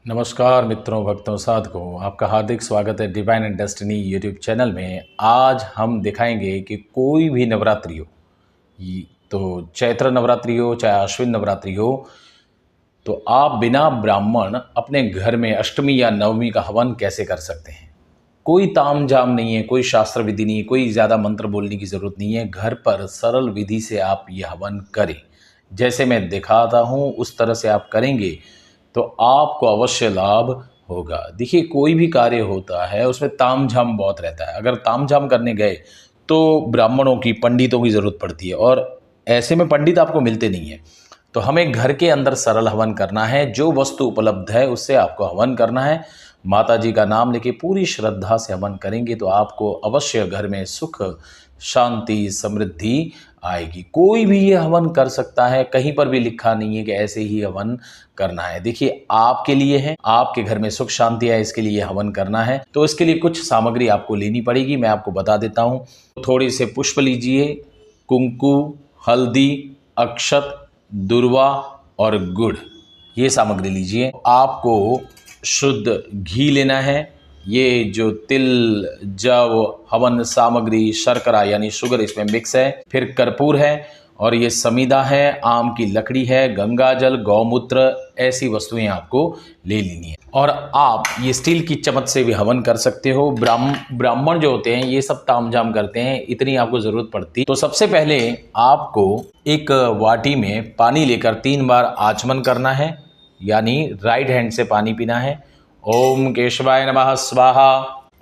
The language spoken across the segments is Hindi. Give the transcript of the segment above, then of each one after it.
नमस्कार मित्रों, भक्तों, साधकों, आपका हार्दिक स्वागत है divine and destiny YouTube channel में। आज हम दिखाएंगे कि कोई भी नवरात्रि हो, तो चैत्र नवरात्रि हो चाहे अश्विन नवरात्रि हो, तो आप बिना ब्राह्मण अपने घर में अष्टमी या नवमी का हवन कैसे कर सकते हैं। कोई ताम झाम नहीं है, कोई शास्त्र विधि नहीं है, कोई ज़्यादा मंत्र बोलने की ज़रूरत नहीं है। घर पर सरल विधि से आप ये हवन करें। जैसे मैं दिखाता हूँ उस तरह से आप करेंगे तो आपको अवश्य लाभ होगा। देखिए, कोई भी कार्य होता है उसमें ताम झाम बहुत रहता है। अगर ताम झाम करने गए तो ब्राह्मणों की, पंडितों की ज़रूरत पड़ती है और ऐसे में पंडित आपको मिलते नहीं हैं। तो हमें घर के अंदर सरल हवन करना है। जो वस्तु उपलब्ध है उससे आपको हवन करना है। माता जी का नाम लेके पूरी श्रद्धा से हवन करेंगे तो आपको अवश्य घर में सुख, शांति, समृद्धि आएगी। कोई भी ये हवन कर सकता है, कहीं पर भी लिखा नहीं है कि ऐसे ही हवन करना है। देखिए, आपके लिए है, आपके घर में सुख शांति आए, इसके लिए हवन करना है। तो इसके लिए कुछ सामग्री आपको लेनी पड़ेगी, मैं आपको बता देता हूँ। थोड़े से पुष्प लीजिए, कुंकु, हल्दी, अक्षत, दुर्वा और गुड़, ये सामग्री लीजिए। आपको शुद्ध घी लेना है। ये जो तिल, जव, हवन सामग्री, शर्करा यानी शुगर इसमें मिक्स है। फिर कर्पूर है और ये समीदा है, आम की लकड़ी है, गंगा जल, गौमूत्र, ऐसी वस्तुएं आपको ले लेनी है। और आप ये स्टील की चम्मच से भी हवन कर सकते हो। ब्राह्मण जो होते हैं ये सब तामझाम करते हैं, इतनी आपको जरूरत पड़ती। तो सबसे पहले आपको एक वाटी में पानी लेकर 3 बार आचमन करना है, यानी राइट हैंड से पानी पीना है। ओम केशवाय नमः स्वाहा,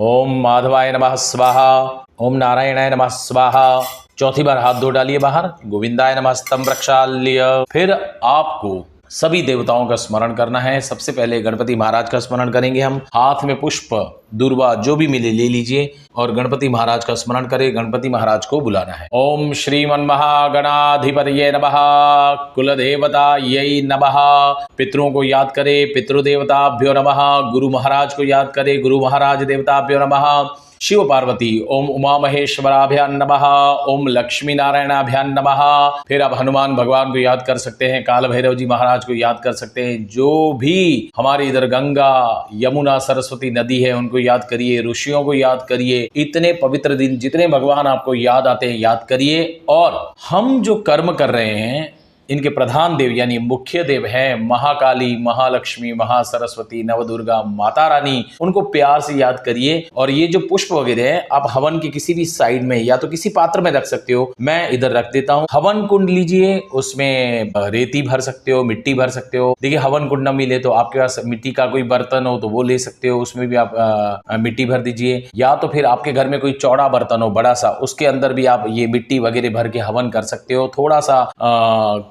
ओम माधवाय नमः स्वाहा, ओम नारायणाय नमः स्वाहा। चौथी बार हाथ धो डालिए बाहर। गोविंदाय नमः स्तम प्रक्षाल्य। फिर आपको सभी देवताओं का स्मरण करना है। सबसे पहले गणपति महाराज का स्मरण करेंगे हम। हाथ में पुष्प, दुर्वा जो भी मिले ले लीजिए और गणपति महाराज का स्मरण करें। गणपति महाराज को बुलाना है। ओम श्रीमन महागणाधिपतये नमः, कुल देवतायै नमः। पितरों को याद करें, पितृदेवताभ्यो नमः। गुरु महाराज को याद करें, गुरु महाराज देवताभ्यो नमः। शिव पार्वती ओम उमा महेश्वराभ्यान नमः, ओम लक्ष्मी नारायणाभ्यान नमः। फिर आप हनुमान भगवान को याद कर सकते हैं, काल भैरव जी महाराज को याद कर सकते हैं। जो भी हमारे इधर गंगा, यमुना, सरस्वती नदी है उनको याद करिए, ऋषियों को याद करिए। इतने पवित्र दिन जितने भगवान आपको याद आते हैं याद करिए। और हम जो कर्म कर रहे हैं इनके प्रधान देव यानी मुख्य देव हैं महाकाली, महालक्ष्मी, महासरस्वती, नवदुर्गा, माता रानी, उनको प्यार से याद करिए। और ये जो पुष्प वगैरह है आप हवन के किसी भी साइड में या तो किसी पात्र में रख सकते हो, मैं इधर रख देता हूँ। हवन कुंड लीजिए, उसमें रेती भर सकते हो, मिट्टी भर सकते हो। देखिए, हवन कुंड न मिले तो आपके पास मिट्टी का कोई बर्तन हो तो वो ले सकते हो, उसमें भी आप मिट्टी भर दीजिए। या तो फिर आपके घर में कोई चौड़ा बर्तन हो बड़ा सा, उसके अंदर भी आप ये मिट्टी वगैरह भर के हवन कर सकते हो। थोड़ा सा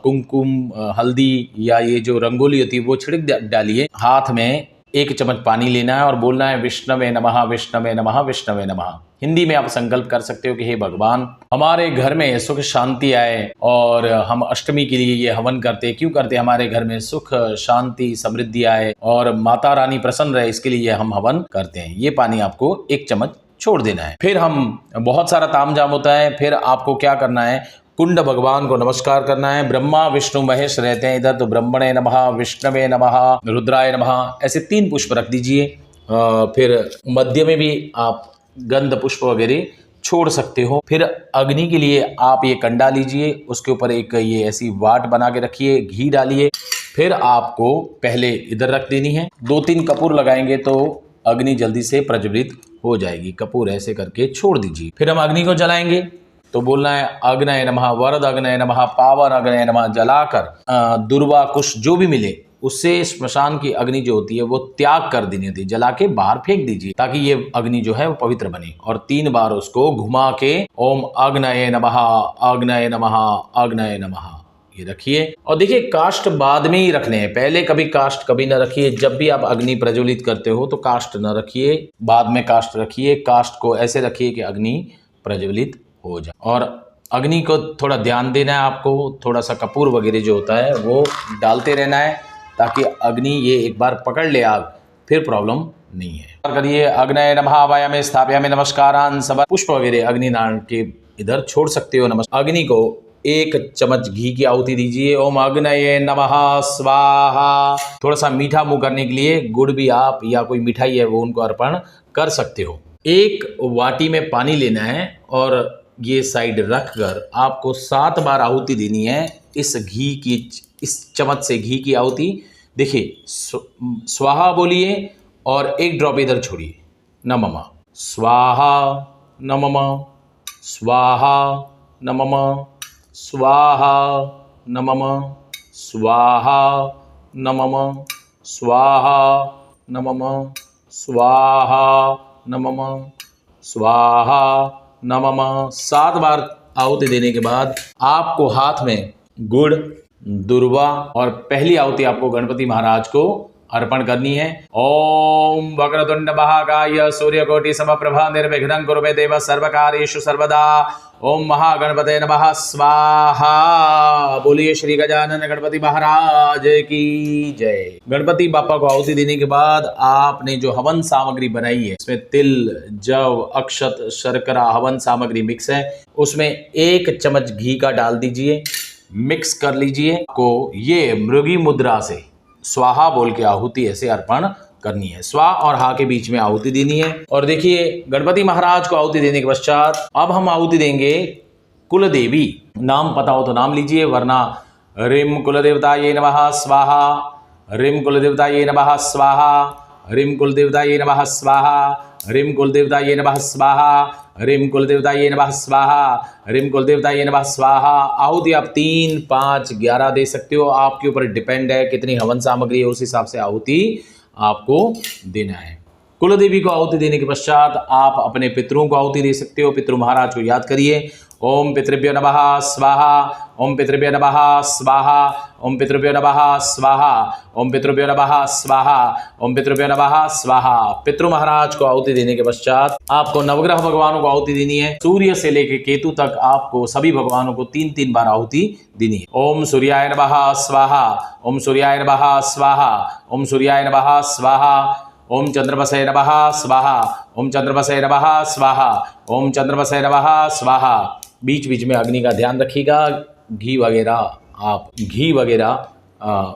कुमकुम, हल्दी या ये जो रंगोली होती है वो छिड़क डालिए। हाथ में 1 चम्मच पानी लेना है और बोलना है विष्णवे नमः, विष्णवे नमः, विष्णवे नमः। हिंदी में आप संकल्प कर सकते हो कि हे भगवान, हमारे घर में सुख शांति आए। और हम अष्टमी के लिए ये हवन करते, क्यों करते? हमारे घर में सुख शांति समृद्धि आए और माता रानी प्रसन्न रहे, इसके लिए हम हवन करते हैं। ये पानी आपको 1 चम्मच छोड़ देना है। फिर हम बहुत सारा तामझाम होता है। फिर आपको क्या करना है, कुंड भगवान को नमस्कार करना है। ब्रह्मा विष्णु महेश रहते हैं इधर, तो ब्रह्मणे नमः, विष्णवे नमः, रुद्राय नमः, ऐसे 3 पुष्प रख दीजिए। फिर मध्य में भी आप गंध पुष्प वगैरह छोड़ सकते हो। फिर अग्नि के लिए आप ये कंडा लीजिए, उसके ऊपर एक ये ऐसी वाट बना के रखिए, घी डालिए। फिर आपको पहले इधर रख देनी है। 2-3 कपूर लगाएंगे तो अग्नि जल्दी से प्रज्वलित हो जाएगी। कपूर ऐसे करके छोड़ दीजिए। फिर हम अग्नि को जलाएंगे तो बोलना है अग्नये नमः, वरद अग्नये नमः, पावन अग्नये नमः। जलाकर दुर्वा कुश जो भी मिले उससे श्मशान की अग्नि जो होती है वो त्याग कर देनी होती है, जला के बाहर फेंक दीजिए ताकि ये अग्नि जो है वो पवित्र बने। और 3 बार उसको घुमा के ओम अग्नये नमः, अग्नये नमः, अग्नये नमः ये रखिए। और देखिए, काष्ठ बाद में ही रखने हैं, पहले कभी काष्ठ कभी न रखिए। जब भी आप अग्नि प्रज्वलित करते हो तो काष्ठ न रखिए, बाद में काष्ठ रखिए। काष्ठ को ऐसे रखिए कि अग्नि प्रज्वलित हो जाए। और अग्नि को थोड़ा ध्यान देना है आपको, थोड़ा सा कपूर वगैरह जो होता है वो डालते रहना है ताकि अग्नि ये एक बार पकड़ ले आग, फिर प्रॉब्लम नहीं है। करिए अग्नये नमः वाया में स्थापयामि नमस्कारान। सब पुष्प वगैरह अग्नि नारायण के इधर छोड़ सकते हो। अग्नि को 1 चम्मच घी की आहुति दीजिए। ओम अग्नये नमः स्वाहा। थोड़ा सा मीठा मुंह करने के लिए गुड़ भी आप या कोई मिठाई है वो उनको अर्पण कर सकते हो। 1 वाटी में पानी लेना है और ये साइड रखकर आपको 7 बार आहुति देनी है इस घी की, इस चम्मच से घी की आहुति। देखिए स्वाहा बोलिए और 1 ड्रॉप इधर छोड़िए। नमः स्वाहा नमः स्वाहा नमः स्वाहा नमः स्वाहा नमः स्वाहा नमः स्वाहा नमः स्वाहा नमः। 7 बार आहुति देने के बाद आपको हाथ में गुड़, दुर्वा और पहली आहुति आपको गणपति महाराज को अर्पण करनी है। ओम वक्रतुंड महाकाय सूर्यकोटि समप्रभा निर्विघ्नं कुरु मे देव सर्वकार्येषु सर्वदा। ओम महागणपते नमः स्वाहा। बोलिए श्री गजानन गणपति महाराज की जय। गणपति बापा को आहुति देने के बाद आपने जो हवन सामग्री बनाई है, इसमें तिल, जव, अक्षत, शर्करा हवन सामग्री मिक्स है, उसमें 1 चम्मच घी का डाल दीजिए, मिक्स कर लीजिए। को ये मृगी मुद्रा से स्वाहा बोल के आहुति ऐसे अर्पण करनी है। स्वा और हा के बीच में आहुति देनी है। और देखिए गणपति महाराज को आहुति देने के पश्चात अब हम आहुति देंगे कुल देवी। नाम पता हो तो नाम लीजिए, वरना रिम कुल देवताये नमः स्वाहा, रिम कुल देवताये नमः स्वाहा, रिम कुल देवताये नमः स्वाहा, रिम कुल देवताये नमः स्वाहा, रिम कुल देवताये नमः स्वाहा, रिम कुल देवताये नमः स्वाहा। आहुति आप 3, 5, 11 दे सकते हो, आपके ऊपर डिपेंड है कितनी हवन सामग्री है, उस हिसाब से आहुति आपको देना है। कुल देवी को आहुति देने के पश्चात आप अपने पितरों को आहुति दे सकते हो। पितृ महाराज को याद करिए। ओम पितृभ्यो नमः स्वाहा, ओम पितृभ्यो नमः स्वाहा, ओम पितृभ्यो नमः स्वाहा, ओम पितृभ्यो नमः स्वाहा, ओम पितृभ्यो नमः स्वाहा। पितृ महाराज को आहुति देने के पश्चात आपको नवग्रह भगवानों को आहुति देनी है। सूर्य से लेकर केतु तक आपको सभी भगवानों को 3-3 बार आहुति देनी है। ओम सूर्याय नमः स्वाहा, ओम सूर्याय नमः स्वाहा, ओम सूर्याय नमः स्वाहा, ओम चंद्रमसे नमः स्वाहा, ओम चंद्रमसे नमः स्वाहा, ओम चंद्रमसे नमः स्वाहा। बीच बीच में अग्नि का ध्यान रखिएगा। घी वगैरह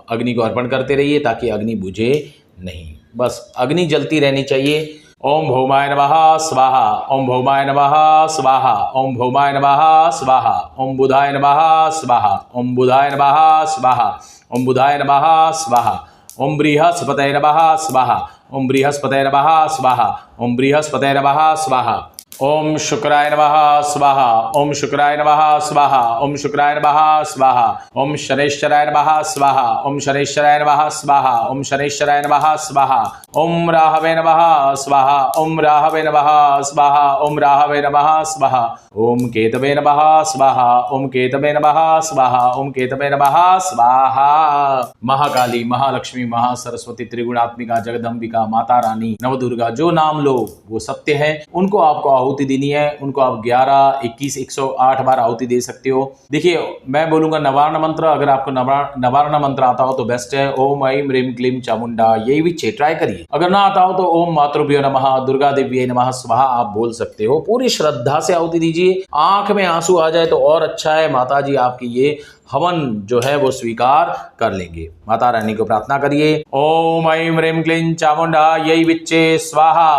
अग्नि को अर्पण करते रहिए ताकि अग्नि बुझे नहीं, बस अग्नि जलती रहनी चाहिए। ओम भौमाय नमः स्वाहा, ओम भौमाय नमः स्वाहा, ओम भौमाय नमः स्वाहा, ओम बुधाय नमः स्वाहा, ओम बुधाय नमः स्वाहा, ओम बुधाय नमः स्वाहा, ओम बृहस्पतये नमः स्वाहा, ओम बृहस्पतये नमः स्वाहा, ओम बृहस्पतये नमः स्वाहा। ओम शुक्राय नमः स्वाहा, ओम शुक्राय नमः स्वाहा, ओम शुक्राय नमः स्वाहा, ओम शनैश्चराय नमः स्वाहा, ओम शनैश्चराय नमः स्वाहा, ओम शनैश्चराय नमः स्वाहा, ओम राहवे नमः स्वाहा, ओम राहवे नमः स्वाहा, ओम राहवे नमः स्वाहा, ओम केतवे नमः स्वाहा, ओम केतवे नमः स्वाहा, ओम केतवे नमः स्वाहा। महाकाली, महालक्ष्मी, महासरस्वती, त्रिगुणात्मिका, जगदम्बिका, माता रानी, नवदुर्गा, जो नाम लो वो सत्य है। उनको आपको आहुति देनी है। उनको आप 11, 21, 108 बार आहुति दे सकते हो। देखिए मैं बोलूंगा नवारण मंत्र, अगर आपको नवारण मंत्र आता हो तो बेस्ट है। ओम ऐं ह्रीं क्लीं चामुंडा, यही भी ट्राई करिए। अगर ना आता हो तो ओम मातृभ्यो नमः, दुर्गा देवी नमः स्वाहा आप बोल सकते हो। पूरी श्रद्धा से आहुति दीजिए। आंख में आंसू आ जाए तो और अच्छा है, माता जी आपकी ये हवन जो है वो स्वीकार कर लेंगे। माता रानी को प्रार्थना करिए। ओम ऐं ह्रीं क्लीं चामुंडा यही विच्चे स्वाहा,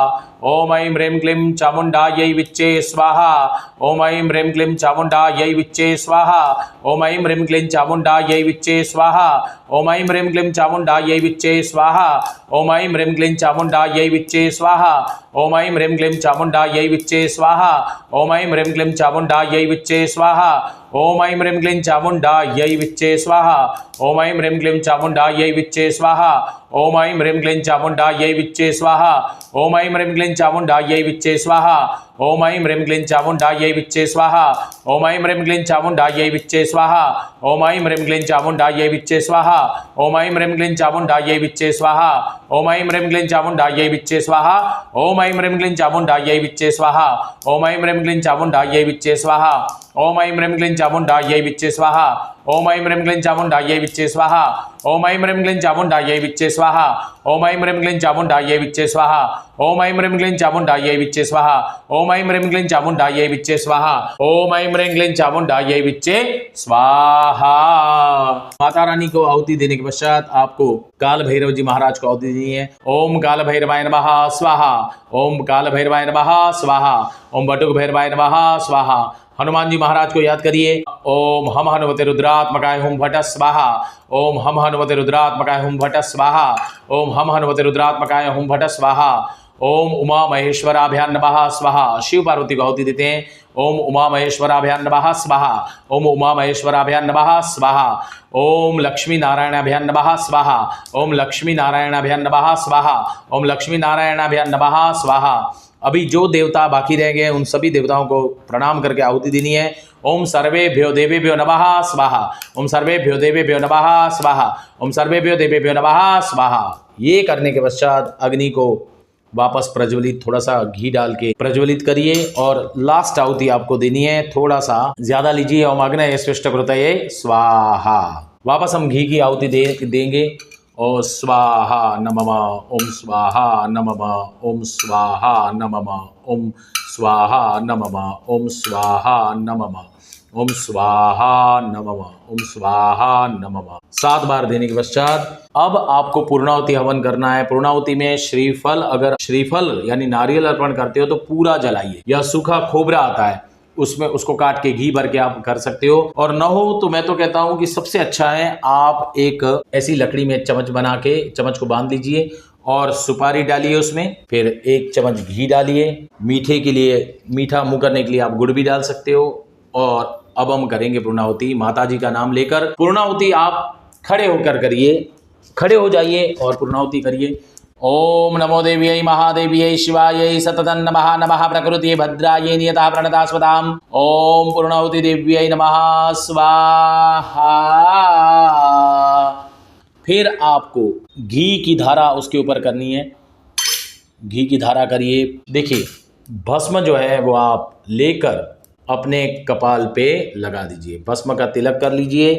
ओम ऐं ह्रीं क्लीं चामुंडा यही विच्चे स्वाहा, ओम ऐं ह्रीं क्लीं चामुंडा यही विच्चे स्वाहा, ओम ऐं ह्रीं क्लीं चामुंडा यही विच्चे स्वाहा, ओम ऐं ह्रीं क्लीं चामुंडा यही विच्चे स्वाहा, ओम ऐं ह्रीं क्लीं चामुंडा यही विच्चे स्वाहा, ओम ऐं ह्रीं क्लीं चामुंडा यही विच्चे स्वाहा, ओम ऐं ह्रीं क्लीं चामुंडा यही विच्चे स्वाहा, ओम ऐं ह्रीं क्लीं चामुंडा यही विच्चे स्वाहा, ओम ऐं ह्रीं क्लीं चामुंडा यही विच्चे स्वाहा, ओम ऐं ह्रीं क्लीं चामुंडा यही विच्चे स्वाहा, ओम ऐं ह्रीं क्लीं चामुंडा यही विच्चे स्वाहा, ओम ऐं ह्रीं क्लीं चामुंडा यही विच्चे स्वाहा, ओम ऐं ह्रीं क्लीं चामुंडा यही विच्चे स्वाहा, ओम ऐं ह्रीं क्लीं चामुंडा यही विच्चे स्वाहा, ओम ऐं ह्रीं क्लीं चामुंडा यही विच्चे स्वाहा, ओम ऐं ह्रीं क्लीं चामुंडा यही विच्चे स्वाहा, ओम ऐं ह्रीं क्लीं चामुंडा यही विच्चे स्वाहा, ओम ऐं ह्रीं क्लीं चामुंडा यही विच्चे स्वाहा, ओम ऐं ह्रीं क्लीं चामुंडा यही विच्चे स्वाहा, ओम ऐं ह्रीं क्लीं चामुण्डायै विच्चे स्वाहा। ओम ऐं ह्रीं क्लीं चामुण्डायै विच्चे स्वाहा। ओम ऐं ह्रीं क्लीं चामुण्डायै विच्चे स्वाहा। ओम ऐं ह्रीं क्लीं चामुण्डायै विच्चे स्वाहा। ओम ऐं ह्रीं क्लीं चामुण्डायै विच्चे स्वाहा। ओम ऐं ह्रीं क्लीं चामुण्डायै विच्चे स्वाहा। माता रानी को आहुति देने के पश्चात आपको काल भैरव जी महाराज को आहुति देनी है। ओम काल भैरवाय नमः स्वाहा। ओम काल भैरवाय नमः स्वाहा। ओम बटुक भैरवाय नमः स्वाहा। हनुमान जी महाराज को याद करिए। ओम हम हनुमते रुद्रात्मकाय हुम फट स्वाहा। ओम हम हनुमते रुद्रात्मकाय हुम फट स्वाहा। ओम हम हनुमते रुद्रात्मकाय हुम फट स्वाहा। ओम उमा महेश्वराभ्यां नमः स्वाहा। शिव पार्वती को आहुति देते हैं। ओम उमा महेश्वराभ्यां नमः स्वाहा। ओम उमा महेश्वराभ्यां नमः स्वाहा। ओम लक्ष्मी नारायणाभ्यां नमः स्वाहा। ओम लक्ष्मी नारायणाभ्यां नमः स्वाहा। ओम लक्ष्मी नारायणाभ्यां नमः स्वाहा। अभी जो देवता बाकी रह गए उन सभी देवताओं को प्रणाम करके आहुति देनी है। ओम सर्वेभ्यो देवेभ्यो नमः स्वाहा। ओम सर्वेभ्यो देवेभ्यो नमः स्वाहा। ओम सर्वेभ्यो देवेभ्यो नमः स्वाहा। ये करने के पश्चात अग्नि को वापस प्रज्वलित, थोड़ा सा घी डाल के प्रज्वलित करिए और लास्ट आहुति आपको देनी है। थोड़ा सा ज्यादा लीजिए। ओम अग्नये स्विष्टकृतये स्वाहा। वापस हम घी की आहुति देंगे। ओम स्वाहा नमः। ओम स्वाहा नमः। ओम स्वाहा नमः। ओम स्वाहा नमः। ओम स्वाहा नमः। ओम स्वाहा नमः। ओम स्वाहा नमः। 7 बार देने के पश्चात अब आपको पूर्णाहुति हवन करना है। पूर्णाहुति में श्रीफल, अगर श्रीफल यानी नारियल अर्पण करते हो तो पूरा जलाइए, या सूखा खोबरा आता है उसमें उसको काट के घी भर के आप कर सकते हो। और न हो तो मैं तो कहता हूं कि सबसे अच्छा है आप एक ऐसी लकड़ी में चम्मच बना के चम्मच को बांध लीजिए और सुपारी डालिए उसमें, फिर 1 चम्मच घी डालिए। मीठे के लिए, मीठा मुंह करने के लिए आप गुड़ भी डाल सकते हो। और अब हम करेंगे पूर्णाहुति। माता जी का नाम लेकर पूर्णाहुति आप खड़े होकर करिए। खड़े हो जाइए और पूर्णाहुति करिए। ओम नमो देव्यै महादेव्यै शिवायै सततं नमः। नमः प्रकृति भद्रायै नियतः प्रणतास्पदाम्। ओम पूर्णाहुति देव्यै नमः स्वाहा। फिर आपको घी की धारा उसके ऊपर करनी है। घी की धारा करिए। देखिए भस्म जो है वो आप लेकर अपने कपाल पे लगा दीजिए। भस्म का तिलक कर लीजिए।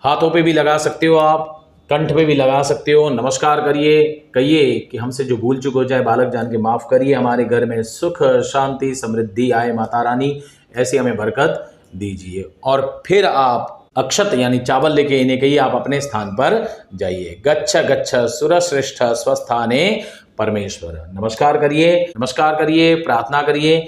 हाथों पे भी लगा सकते हो आप, कंठ पे भी लगा सकते हो। नमस्कार करिए, कहिए कि हमसे जो भूल चूक हो जाए बालक जान के माफ़ करिए। हमारे घर में सुख शांति समृद्धि आए माता रानी, ऐसी हमें बरकत दीजिए। और फिर आप अक्षत यानी चावल लेके इन्हें कहिए आप अपने स्थान पर जाइए। गच्छ गच्छ सुरश्रेष्ठ स्वस्थाने परमेश्वर। नमस्कार करिए, नमस्कार करिए, प्रार्थना करिए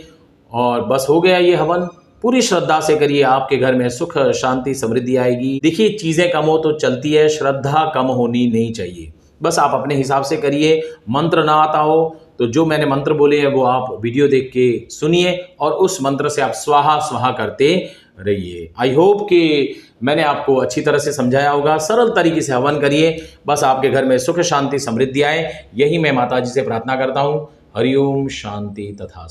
और बस हो गया ये हवन। पूरी श्रद्धा से करिए, आपके घर में सुख शांति समृद्धि आएगी। देखिए चीज़ें कम हो तो चलती है, श्रद्धा कम होनी नहीं चाहिए। बस आप अपने हिसाब से करिए। मंत्र ना आता हो तो जो मैंने मंत्र बोले हैं वो आप वीडियो देख के सुनिए और उस मंत्र से आप स्वाहा स्वाहा करते रहिए। आई होप कि मैंने आपको अच्छी तरह से समझाया होगा। सरल तरीके से हवन करिए, बस आपके घर में सुख शांति समृद्धि आए, यही मैं माता जी से प्रार्थना करता हूँ। हरिओम शांति तथा